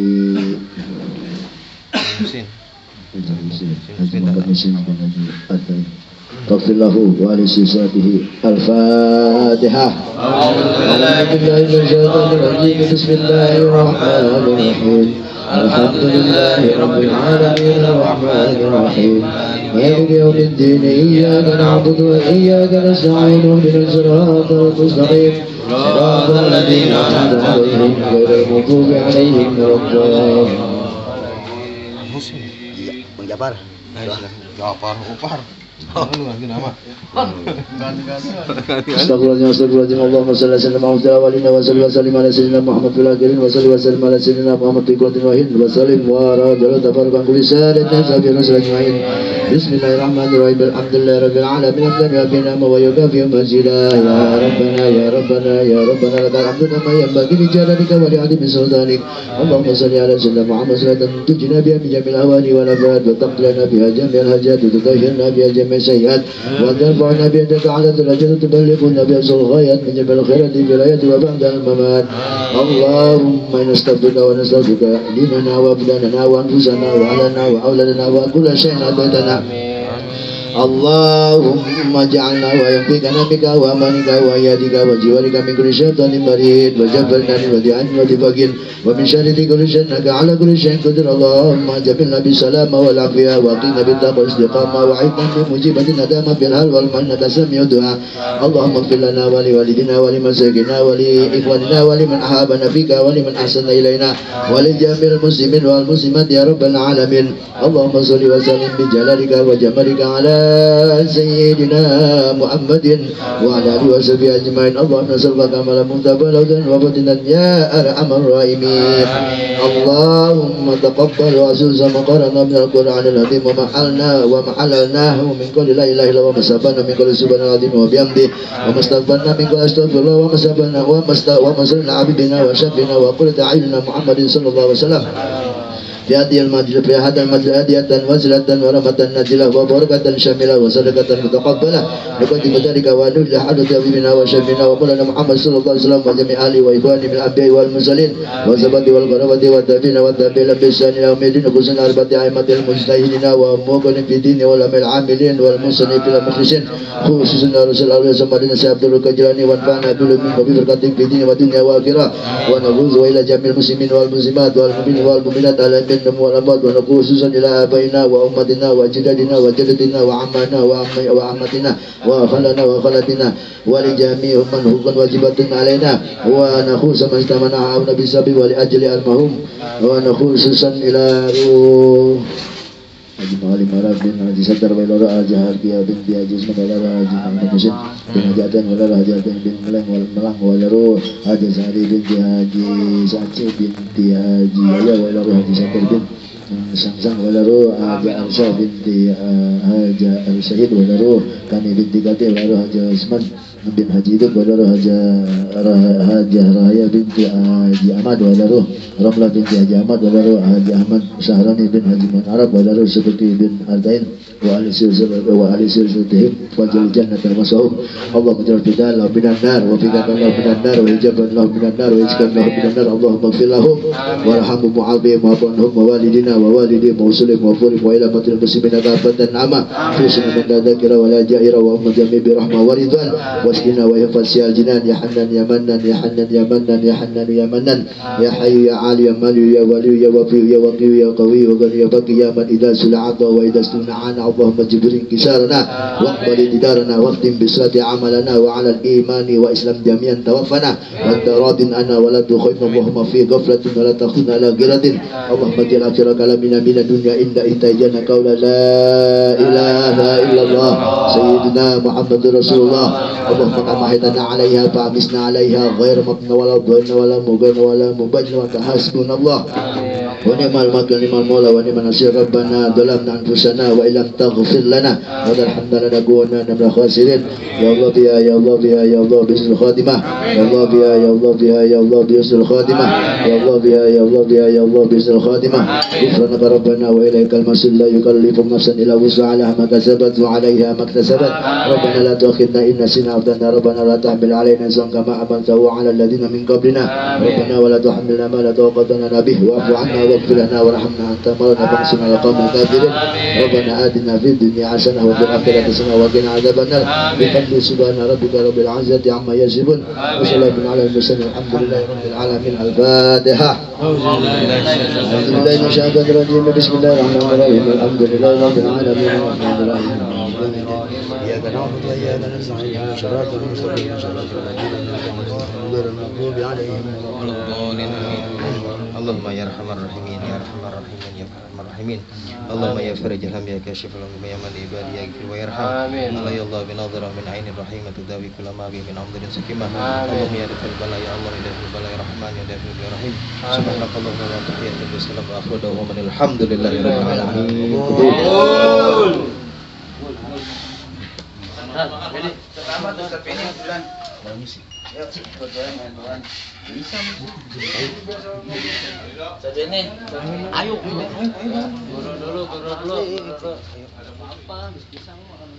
تغفر له ولسيساته الفاتحة. أعوذ بالله من الشيطان الرجيم. بسم الله الرحمن الرحيم. الحمد لله رب العالمين الرحمن الرحيم مالك يوم الدين إياك نعبد وإياك نستعين اهدنا الصراط المستقيم صراط الذين أنعمت عليهم غير المغضوب عليهم ولا الضالين. Astagfirullahaladzim. Allahumma salli ala sayyidina Muhammad wa sallim ala sayyidina Muhammad fil akhirin wa salli wa sallim ala sayyidina Muhammad fi kulli wahid wa sallim wa rajul tabaraka kulli salat sabina sajmain. Bismillahirrahmanirrahim. Alhamdulillahi rabbil alamin. Hamdan rabbina wa yukafi mazida ya rabbana ya rabbana ya rabbana lakal hamdu kama yanbaghi li jalalika wa li 'azimi sultanik. Allahumma salli ala sayyidina Muhammad salatan tujina biha min jamil awani wal afat wa taqlana biha jamil hajat wa tutahhirna biha jamil sayyiat wa tarfa'na biha ta'ala darajat tuballighuna biha ghayat min jamil khairat wilayati wa ba'da al-mamat. Allahumma nastaghfiruka wa nastaghfiruka dinana wa abdanana wa anfusana wa alana wa awladana wa kulla shay'in atana. Allahumma ja'alna wa yanfikana bika wa amanika wa yadika wa jiwarika min kulli syaitanir marid wa jabbalna wa di'an wa dibagin wa min syarri kulli syai'in ala kulli syai'in qadir. Allahumma jabilna bis salama wal afiyah wa qina bit taqwa istiqamah wa aidna bi mujibatin nadama bil hal wal manna sami'u du'a. Allahumma ighfir lana wa li walidina wa li masakina wa li ikhwanina wa liman ahabana fika wa liman ahsana ilaina wa li jami'il muslimin wal muslimat ya rabbal alamin. Allahumma shalli wa sallim bi jalalika wa jamalika ala سيدنا محمد وعلى آله وصحبه أجمعين. اللهم نسألك كمال متبلغا وفتنا يا أرحم الراحمين. اللهم تقبل وأسوس ما قرأنا من القرآن العظيم ومحللناه من كل لا إله إلا الله ومسبنا من كل سبحان العظيم وبحمده ومستغفرنا من كل أستغفر الله ومسبنا ومسلنا عبدنا وشفنا وقرة أعيننا محمد صلى الله عليه وسلم. في هذه المجلس في هذا المجلس هدية وزلة ورحمة نازلة وبركة شاملة وصدقة متقبلة نقدم ذلك ونجل حدث حبيبنا وشفينا ومولانا محمد صلى الله عليه وسلم وجميع آله وإخوانه من الأنبياء والمرسلين والزبد والقرابة والتابعين والتابعين بإحسان إلى يوم الدين وخصوصا أربعة أئمة المجتهدين وموقن في الدين والعلماء العاملين والمصنفين المخلصين خصوصا رسول الله صلى الله عليه وسلم عبد الكجلاني وانفعنا بعلومهم وببركة في الدين والدنيا والآخرة ونفوز إلى جميع المسلمين والمسلمات والمؤمنين والمؤمنات على منهم والأموات ونقول خصوصا إلى آبائنا وأمتنا وجدادنا وجدتنا وعمانا وعمتنا وخلنا وخلتنا ولجميع من حقوق واجبات علينا ونخص من استمنع عون بسبب ولأجل المهم ونخصوصا إلى روح Haji Muhalim Arab bin Haji Sadar Wailora Haji Harkia bin Haji Isman Wailora Haji Muhammad Husin bin Haji Adan Wailora Haji Adan bin Melang Wailora Haji Sari bin Haji Saci bin Haji Ayah Wailora Haji Sadar bin Sang Wailora Haji Arsha binti Haji Al-Syahid Wailora Kani binti Kati Wailora Haji Isman bin Haji Iduk Wailora Haji Raya binti Haji Ahmad Wailora Ramlah binti Haji Ahmad Wailora Haji Ahmad Syahrani bin Haji Man Arab Wailora seperti bin Ardain wa ahli silsilatihim wajal jannah termasuk Allah menjauh kita Allah minan nar wa fikatan Allah minan nar wa hijaban Allah minan nar wa iskan Allah minan nar Allahumma gfir lahum warhamhum wa'afihim wa'afunhum wa walidina wa walidihim wa usulim wa furim wa ila matil muslimina kafatan nama fi sunan dzakira wa la jaira wa umma jami bi rahmah wa ridwan waskina wa yafsiyal jinan ya hannan ya mannan ya hannan ya mannan ya hannan ya mannan ya hayyu ya ali ya mali ya wali ya wafi ya waqi ya qawi wa ghani ya baqi ya man idza sul'ata wa idza sun'ana اللهم جبر انكسارنا واقبل ديدارنا واختم بصلاة عملنا وعلى الإيمان وإسلام جميعا توفنا وأنت راض عنا ولا تخيبنا اللهم في غفلة ولا تخذنا على غيرة اللهم اجعل آخر كلامنا من الدنيا إن انتهينا قول لا إله إلا الله سيدنا محمد رسول الله اللهم كما حيتنا عليها فأمسنا عليها غير مطن ولا ضين ولا مغن ولا مبين وتحسبنا الله ونعم المكر نعم المولى ونعم النصير ربنا ظلمنا أنفسنا وإن لم تغفر لنا وترحمنا لنكونن من الخاسرين يا الله بها يا الله بها يا الله بحسن الخاتمة يا الله بها يا الله بها يا الله بحسن الخاتمة يا الله بها يا الله بها يا الله بحسن الخاتمة غفرانك ربنا وإليك المصير لا يكلف نفسا إلا وسعها لها ما كسبت وعليها ما اكتسبت ربنا لا تؤاخذنا إن نسينا أو أخطأنا ربنا لا تحمل علينا إصرا كما حملته على الذين من قبلنا ربنا ولا تحملنا ما لا طاقة لنا به واعف عنا واغفر لنا وارحمنا أنت مولانا فانصرنا على القوم الكافرين ربنا آتنا في الدنيا حسنة وفي الآخرة حسنة وقنا عذاب النار بفضل سبحان ربك رب العزة عما يصفون وسلام على المرسلين الحمد لله رب العالمين الفاتحة أعوذ بالله من الشيطان الرجيم بسم الله الرحمن الرحيم الحمد لله رب العالمين الرحمن الرحيم إياك نعبد وإياك نستعين صراط المستقيم صراط الذين أنعمت عليهم غير المغضوب عليهم ولا الضالين اللهم يا ارحم الراحمين يا ارحم الراحمين يا ارحم الراحمين اللهم يا فرج الهم يا كاشف الهم يا من عبادي يغفر ويرحم الله يا الله بنظرة من عين الرحيمة تداوي كل ما به من امر سكيمة اللهم يا رب البلاء يا الله يا رب البلاء يا رحمن يا رب يا رحيم سبحانك اللهم وبحمدك والسلام واخر دعوانا الحمد لله رب العالمين Selamat Ustaz Penny bulan. Ya, berjalan dengan bisa Sabene. Ayo. Dulu. Apa? Bisa makan.